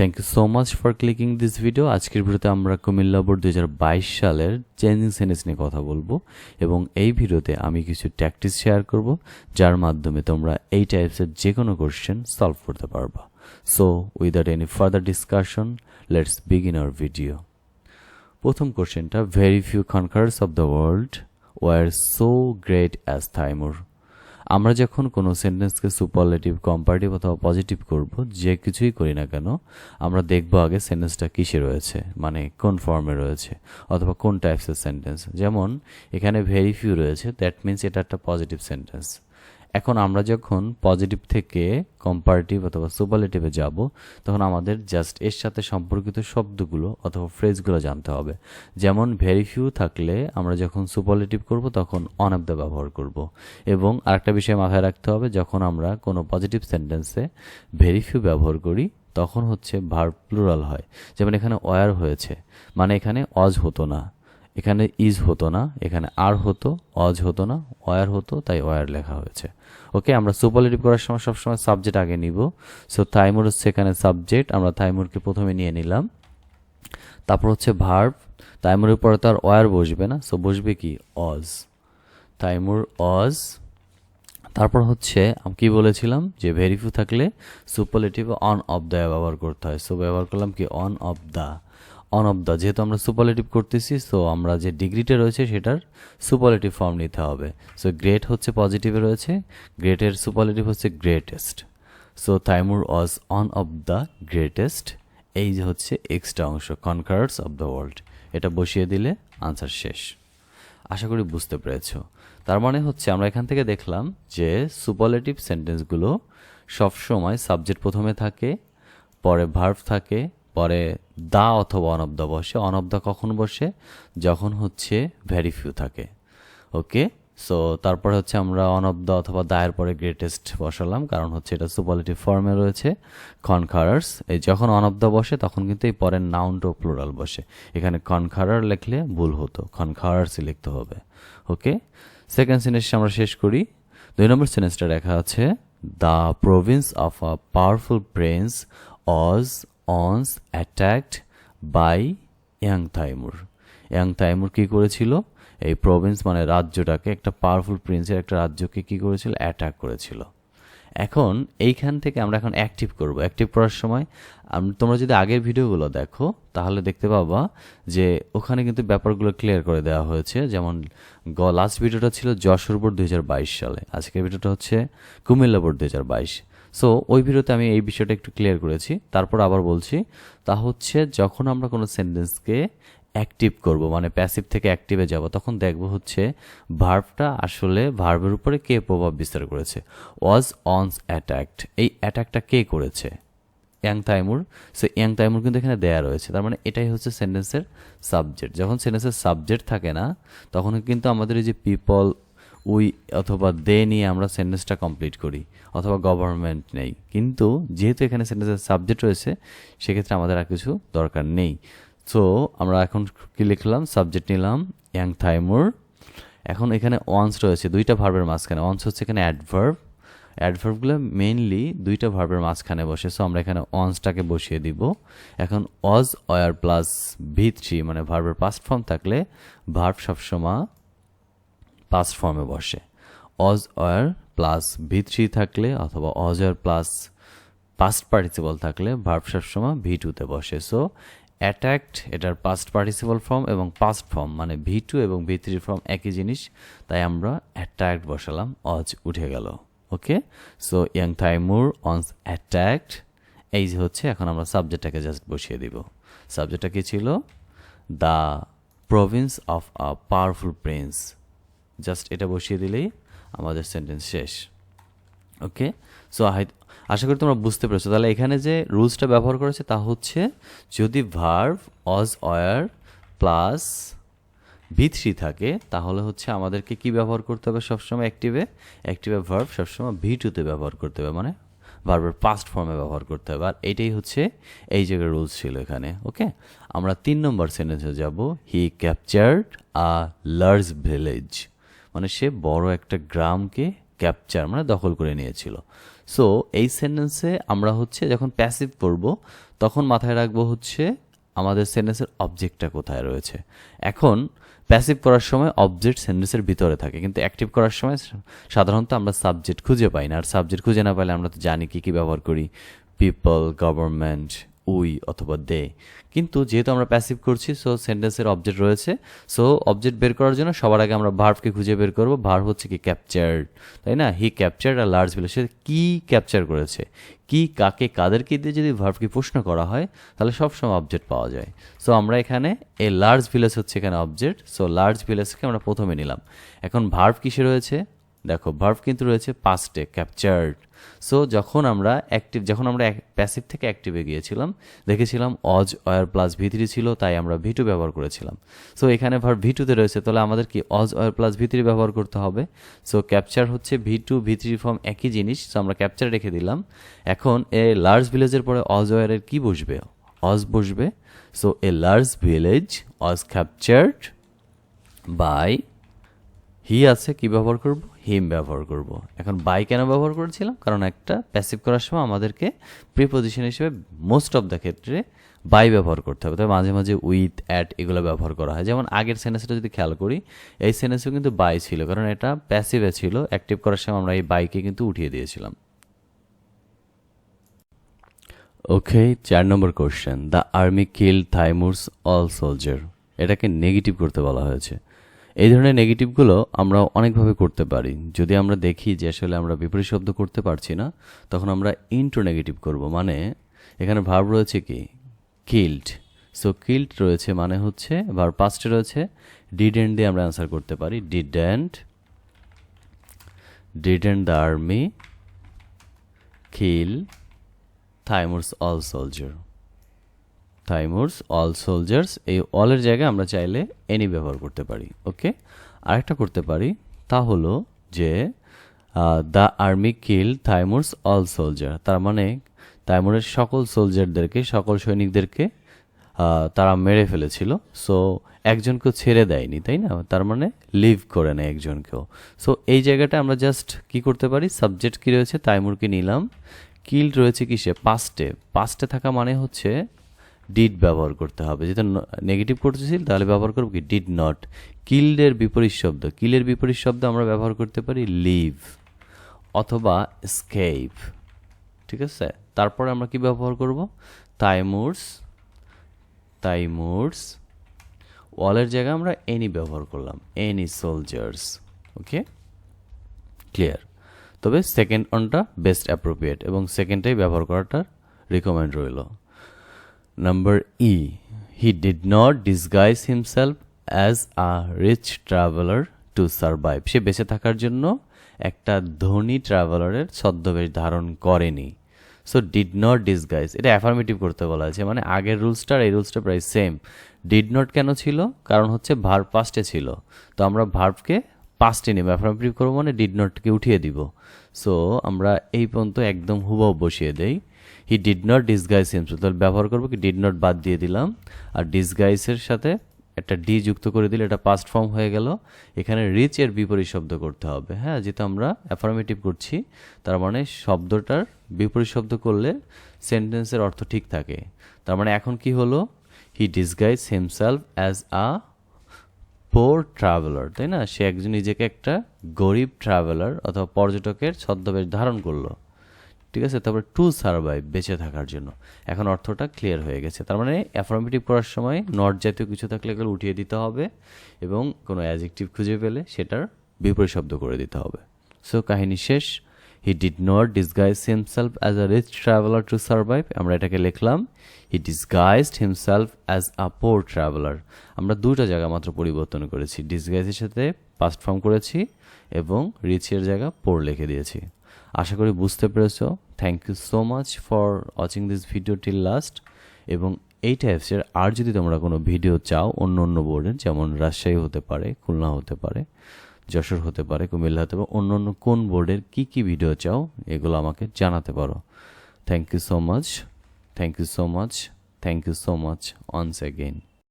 Thank you so much for clicking this video. আজকের ভিডিওতে আমরা কুমিল্লা বোর্ড 2022 সালের চেঞ্জিং সেন্টেন্স নিয়ে কথা বলবো এবং এই ভিডিওতে আমি কিছু ট্যাকটিক্স শেয়ার করব যার মাধ্যমে তোমরা এই টাইপসের যে কোনো কোশ্চেন সলভ করতে পারবা। So without any further discussion let's begin our video. প্রথম কোশ্চেনটা, very few conquerors of the world were so great as Timur. আমরা যখন কোনো সেন্টেন্সকে সুপারলেটিভ, কম্পারেটিভ অথবা পজিটিভ করব, যে কিছুই করি না কেন আমরা দেখব আগে সেন্টেন্সটা কিসে রয়েছে, মানে কোন ফর্মে রয়েছে অথবা কোন টাইপসের সেন্টেন্স। যেমন এখানে ভেরি ফিউ রয়েছে, দ্যাট মিনস এটা একটা পজিটিভ সেন্টেন্স। এখন আমরা যখন পজিটিভ থেকে কম্পারেটিভ অথবা সুপারলেটিভে যাব তখন আমাদের জাস্ট এর সাথে সম্পর্কিত শব্দগুলো অথবা ফ্রেজগুলো জানতে হবে। যেমন ভেরি ফিউ থাকলে আমরা যখন সুপারলেটিভ করব তখন অন অফ দ্য ব্যবহার করব। এবং আরেকটা বিষয় মাথায় রাখতে হবে, যখন আমরা কোনো পজিটিভ সেন্টেন্সে ভেরি ফিউ ব্যবহার করি তখন হচ্ছে ভার্ব প্লুরাল হয়। যেমন এখানে ওয়ার হয়েছে, মানে এখানে অজ হতো না, এখানে ইজ হতো না, এখানে আর হতো, অজ হতো না, ওয়ার হতো, তাই ওয়ার লেখা হয়েছে। ওকে, আমরা সুপারলেটিভ করার সময় সবসময় সাবজেক্ট আগে নিব। সো থাইমুর হচ্ছে এখানে সাবজেক্ট, আমরা থাইমুরকে প্রথমে নিয়ে নিলাম। তারপর হচ্ছে ভার্ব, থাইমুরের পরে তো আর ওয়ার বসবে না, সো বসবে কি অজ, থাইমুর অজ। তারপর হচ্ছে আমি কি বলেছিলাম যে ভেরি ফিউ থাকলে সুপারলেটিভ অন অফ দ্য ব্যবহার করতে হয়। সো ব্যবহার করলাম কি on of the. On of the যেহেতু আমরা সুপারলেটিভ করতেছি, সো আমরা যে ডিগ্রিটা রয়েছে সেটার সুপারলেটিভ ফর্ম নিতে হবে। সো গ্রেট হচ্ছে পজিটিভে রয়েছে, গ্রেটের সুপারলেটিভ হচ্ছে greatest. So Timur was one of the greatest. এই যে হচ্ছে এক্সট্রা অংশ, কনকারার্স অফ দ্য ওয়ার্ল্ড, এটা বসিয়ে দিলে আনসার শেষ। আশা করি বুঝতে পেরেছো। তার মানে হচ্ছে আমরা এখান থেকে দেখলাম যে সুপারলেটিভ সেন্টেন্সগুলো সবসময় সাবজেক্ট প্রথমে থাকে, পরে ভার্ব থাকে, পরে দা অথবা অন অফ দ্য বসে। অন অফ দ্য কখন বসে? যখন হচ্ছে ভেরি ফিউ থাকে। ওকে, সো তারপরে হচ্ছে আমরা অন অফ দ্য অথবা দায়ের পরে গ্রেটেস্ট বসালাম, কারণ হচ্ছে এটা সুপারলেটিভ ফর্মে রয়েছে। কনকারার্স, এই যখন অন অফ দ্য বসে তখন কিন্তু এই পরের নাউনটা প্লুরাল বসে। এখানে কনকারার লিখলে ভুল হতো, কনকারার্সই লিখতে হবে। ওকে, সেকেন্ড সেন্টেন্সটা আমরা শেষ করি। 2 নম্বর সেন্টেন্সটা লেখা আছে, the province of a powerful prince was once attacked by young Timur. Young Timur কী করেছিল? এই প্রভিন্স মানে রাজ্যটাকে, একটা পাওয়ারফুল প্রিন্সের একটা রাজ্যকে কী করেছিল? অ্যাটাক করেছিল। এখন এইখান থেকে আমরা এখন অ্যাক্টিভ করব। অ্যাক্টিভ করার সময় তোমরা যদি আগের ভিডিওগুলো দেখো তাহলে দেখতে পাবা যে ওখানে কিন্তু ব্যাপারগুলো ক্লিয়ার করে দেওয়া হয়েছে। যেমন লাস্ট ভিডিওটা ছিল যশোর বোর্ড 2022 সালে, আজকের ভিডিওটা হচ্ছে কুমিল্লা বোর্ড 2022। সো ওই ভিডিওতে আমি এই বিষয়টা একটু ক্লিয়ার করেছি। তারপর আবার বলছি, তা হচ্ছে যখন আমরা কোনো সেন্টেন্সকে অ্যাক্টিভ করব, মানে প্যাসিভ থেকে অ্যাক্টিভে যাব, তখন দেখব হচ্ছে ভার্বটা আসলে ভার্বের উপরে কে প্রভাব বিস্তার করেছে। ওয়াজ অনস অ্যাটাকড, এই অ্যাটাকটা কে করেছে? ইয়াং থাইমুর। সো ইয়াং থাইমুর কিন্তু এখানে দেয়া রয়েছে, তার মানে এটাই হচ্ছে সেন্টেন্সের সাবজেক্ট। যখন সেন্টেন্সের সাবজেক্ট থাকে না তখন কিন্তু আমাদের এই যে পিপল, উই অথবা দে নিয়ে আমরা সেন্টেন্সটা কমপ্লিট করি, অথবা গভর্নমেন্ট নেই। কিন্তু যেহেতু এখানে সেন্টেন্সের সাবজেক্ট রয়েছে সেক্ষেত্রে আমাদের আর কিছু দরকার নেই। সো আমরা এখন কি লিখলাম? সাবজেক্ট নিলাম ইয়াং থাইমুর। এখন এখানে ওয়ান্স রয়েছে দুইটা ভার্বের মাঝখানে। ওয়ান্স হচ্ছে এখানে অ্যাডভার্ব, অ্যাডভার্বগুলো মেইনলি দুইটা ভার্বের মাঝখানে বসে। সো আমরা এখানে ওয়ান্সটাকে বসিয়ে দিব। এখন ওয়াজ ওয়ার প্লাস V3 মানে ভার্বের পাস্ট ফর্ম থাকলে ভার্ব সবসময় পাস্ট ফর্মে বসে। ওয়াজ ওয়ার প্লাস V3 থাকলে অথবা was were plus past participle থাকলে ভার্ব সবসময় V2তে বসে। সো অ্যাটাকড এটার পাস্ট পার্টিসিপল ফর্ম এবং পাস্ট ফর্ম মানে V2 এবং V3 ফর্ম একই জিনিস, তাই আমরা অ্যাটাকড বসালাম, অজ উঠে গেল। ওকে, সো ইয়াং থাইমুর অনস অ্যাটাকড। এই যে হচ্ছে, এখন আমরা সাবজেক্টটাকে জাস্ট বসিয়ে দিব। সাবজেক্টটা কি ছিল? The province of a powerful Prince. Just এটা বসিয়ে দিলেই আমাদের সেন্টেন্স শেষ। ওকে, সো আশা করি তোমরা বুঝতে পেরেছো। তাহলে এখানে যে রুলসটা ব্যবহার করেছে তা হচ্ছে, যদি verb was were plus V3 থাকে তাহলে হচ্ছে আমাদেরকে কি ব্যবহার করতে হবে সবসময়? অ্যাক্টিভে ভার্ব সবসময় V2তে ব্যবহার করতে হবে, মানে ভার্বের পাস্ট ফর্মে ব্যবহার করতে হবে। আর এইটাই হচ্ছে এই জায়গার রুলস ছিল এখানে। ওকে, আমরা 3 নম্বর সেন্টেন্সে যাব। হি ক্যাপচার্ড আ লার্জ ভিলেজ, মানে সে বড় একটা গ্রামকে ক্যাপচার মানে দখল করে নিয়েছিল। সো এই সেন্টেন্সে আমরা হচ্ছে যখন প্যাসিভ করব তখন মাথায় রাখবো হচ্ছে আমাদের সেন্টেন্সের অবজেক্টটা কোথায় রয়েছে। এখন প্যাসিভ করার সময় অবজেক্ট সেন্টেন্সের ভিতরে থাকে, কিন্তু অ্যাক্টিভ করার সময় সাধারণত আমরা সাবজেক্ট খুঁজে পাই না। আর সাবজেক্ট খুঁজে না পাইলে আমরা তো জানি কী ব্যবহার করি, পিপল, গভর্নমেন্ট, উই অথবা দে। কিন্তু যেহেতু আমরা প্যাসিভ করছি, সো সেন্টেন্সের অবজেক্ট রয়েছে। সো অবজেক্ট বের করার জন্য সবার আগে আমরা ভার্বকে খুঁজে বের করবো। ভার্ব হচ্ছে কি ক্যাপচার্ড, তাই না? He captured a large village. সে কী ক্যাপচার করেছে, কি, কাকে, কাদেরকে দিয়ে যদি ভার্বকে প্রশ্ন করা হয় তাহলে সবসময় অবজেক্ট পাওয়া যায়। সো আমরা এখানে এই লার্জ ভিলেজ হচ্ছে এখানে অবজেক্ট। সো লার্জ ভিলেজকে আমরা প্রথমে নিলাম। এখন ভার্ব কিসে রয়েছে? দেখো ভার্ব কিন্তু রয়েছে পাস্টে, ক্যাপচার্ড। সো যখন আমরা প্যাসিভ থেকে অ্যাক্টিভে গিয়েছিলাম, দেখেছিলাম অজ ওয়ার প্লাস ভি3 ছিল, তাই আমরা ভি2 ব্যবহার করেছিলাম। সো এখানে ভার্ব ভি2তে রয়েছে, তাহলে আমাদের কি অজ ওয়ার প্লাস ভি3 ব্যবহার করতে হবে। সো ক্যাপচার হচ্ছে ভি2 ভি3 ফর্ম একই জিনিস, সো আমরা ক্যাপচার রেখে দিলাম। এখন এ লার্জ ভিলেজের পরে অজ ওয়ারের কি বসবে? অজ বসবে। So a large village Aja captured by, হি আছে, কি ব্যবহার করব? হিম ব্যবহার করব। এখন বাই কেন ব্যবহার করেছিলাম? কারণ একটা প্যাসিভ করার সময় আমাদেরকে প্রিপোজিশন হিসেবে মোস্ট অফ দ্য ক্ষেত্রে বাই ব্যবহার করতে হবে, তবে মাঝে মাঝে উইথ, অ্যাট এগুলো ব্যবহার করা হয়। যেমন আগের সেন্টেন্সটা যদি খেয়াল করি, এই সেন্টেন্সেও কিন্তু বাই ছিল, কারণ এটা প্যাসিভে ছিল। অ্যাক্টিভ করার সময় আমরা এই বাইকে কিন্তু উঠিয়ে দিয়েছিলাম। Okay, 4 number question, the army killed Timur's all soldier. এটাকে নেগেটিভ করতে বলা হয়েছে। এই ধরনের নেগেটিভগুলো আমরা অনেকভাবে করতে পারি। যদি আমরা দেখি যে আসলে আমরা বিপরীত শব্দ করতে পারছি না, তখন আমরা ইন্টু নেগেটিভ করব। মানে এখানে ভার্ব রয়েছে কি? কিল্ড। সো কিল্ড রয়েছে মানে হচ্ছে ভার্ব পাস্টে রয়েছে, ডিডেন্ট দিয়ে আমরা অ্যান্সার করতে পারি। Didn't the army kill Timur's all soldier. Timur's all soldiers, এই অলের জায়গায় আমরা চাইলে এনি ব্যবহার করতে পারি। ওকে, আরেকটা করতে পারি, তা হলো যে the army kill Timur's all soldier. তার মানে তাইমুরের সকল সোলজারদেরকে, সকল সৈনিকদেরকে তারা মেরে ফেলেছিল। সো একজনকেও ছেড়ে দেয়নি, তাই না? তার মানে লিভ করে নেয় একজনকেও। সো এই জায়গাটা আমরা জাস্ট কি করতে পারি? সাবজেক্ট কি রয়েছে? তাইমুরকে নিলাম। কিল্ড রয়েছে কিসে? পাস্টে। পাস্টে থাকা মানে হচ্ছে ডিড ব্যবহার করতে হবে। যেটা নেগেটিভ করতেছিল তাহলে ব্যবহার করবো কি? Did not. কিল্ডের বিপরীত শব্দ, কিলের বিপরীত শব্দ আমরা ব্যবহার করতে পারি লিভ অথবা স্কেপ। ঠিক আছে, তারপরে আমরা কি ব্যবহার করব? তাইমুরস ওয়ালের জায়গায় আমরা এনি ব্যবহার করলাম, এনি সোলজার্স। Okay, clear? তবে সেকেন্ড অনটা বেস্ট অ্যাপ্রোপ্রিয়েট এবং সেকেন্ডটাই ব্যবহার করাটা রিকমেন্ড রইল। Number E, he did not disguise himself as a rich traveller to survive. সে বেঁচে থাকার জন্য একটা ধনী ট্রাভেলারের ছদ্মবেশ ধারণ করেনি। সো ডিড নট ডিসগাইজ, এটা অ্যাফার্মেটিভ করতে বলা হয়েছে, মানে আগের রুলসটা এই রুলসটা প্রায় সেম। ডিড নট কেন ছিল? কারণ হচ্ছে ভার্ব পাস্টে ছিল, তো আমরা ভার্বকে পাস্টে নেব, অ্যাফার্মেটিভ করবো মানে ডিড নটকে উঠিয়ে দিব। সো আমরা এই পর্যন্ত একদম হুবহু বসিয়ে দেই। হি ডিড নট ডিসগাইজ হিমসেলফ, তাহলে ব্যবহার করবো কি? ডিড নট বাদ দিয়ে দিলাম, আর ডিসগাইজের সাথে একটা ডি যুক্ত করে দিলে এটা পাস্ট ফর্ম হয়ে গেল। এখানে রিচ এর বিপরীত শব্দ করতে হবে। হ্যাঁ, যেহেতু আমরা অ্যাফার্মেটিভ করছি, তার মানে শব্দটার বিপরীত শব্দ করলে সেন্টেন্সের অর্থ ঠিক থাকে। তার মানে এখন কি হলো? He disguise himself as a poor traveller, তাই না? সে একজন নিজেকে একটা গরিব ট্রাভেলার অথবা পর্যটকের ছদ্মবেশ ধারণ করলো। ঠিক আছে, তারপরে টু সারভাইভ, বেঁচে থাকার জন্য। এখন অর্থটা ক্লিয়ার হয়ে গেছে। তার মানে অ্যাফার্মেটিভ করার সময় নট জাতীয় কিছু থাকলে এগুলো উঠিয়ে দিতে হবে এবং কোনো অ্যাডজেক্টিভ খুঁজে পেলে সেটার বিপরীত শব্দ করে দিতে হবে। সো কাহিনী শেষ। He did not disguise himself as a rich traveller to survive, আমরা এটাকে লিখলাম he disguised himself as a poor traveller. আমরা দুটো জায়গা মাত্র পরিবর্তন করেছি, ডিসগাইজের সাথে পাস্ট ফর্ম করেছি এবং রিচের জায়গা পোর লিখে দিয়েছি। আশা করি বুঝতে পেরেছো। Thank you so much for watching this video till last. এবং এই টাইপসের আর যদি তোমরা কোনো ভিডিও চাও অন্য অন্য বোর্ডের, যেমন রাজশাহী হতে পারে, খুলনা হতে পারে, যশোর হতে পারে, কুমিল্লা হতে পারে, অন্য অন্য কোন বোর্ডের কী কী ভিডিও চাও এগুলো আমাকে জানাতে পারো। Thank you so much, thank you so much, thank you so much once again.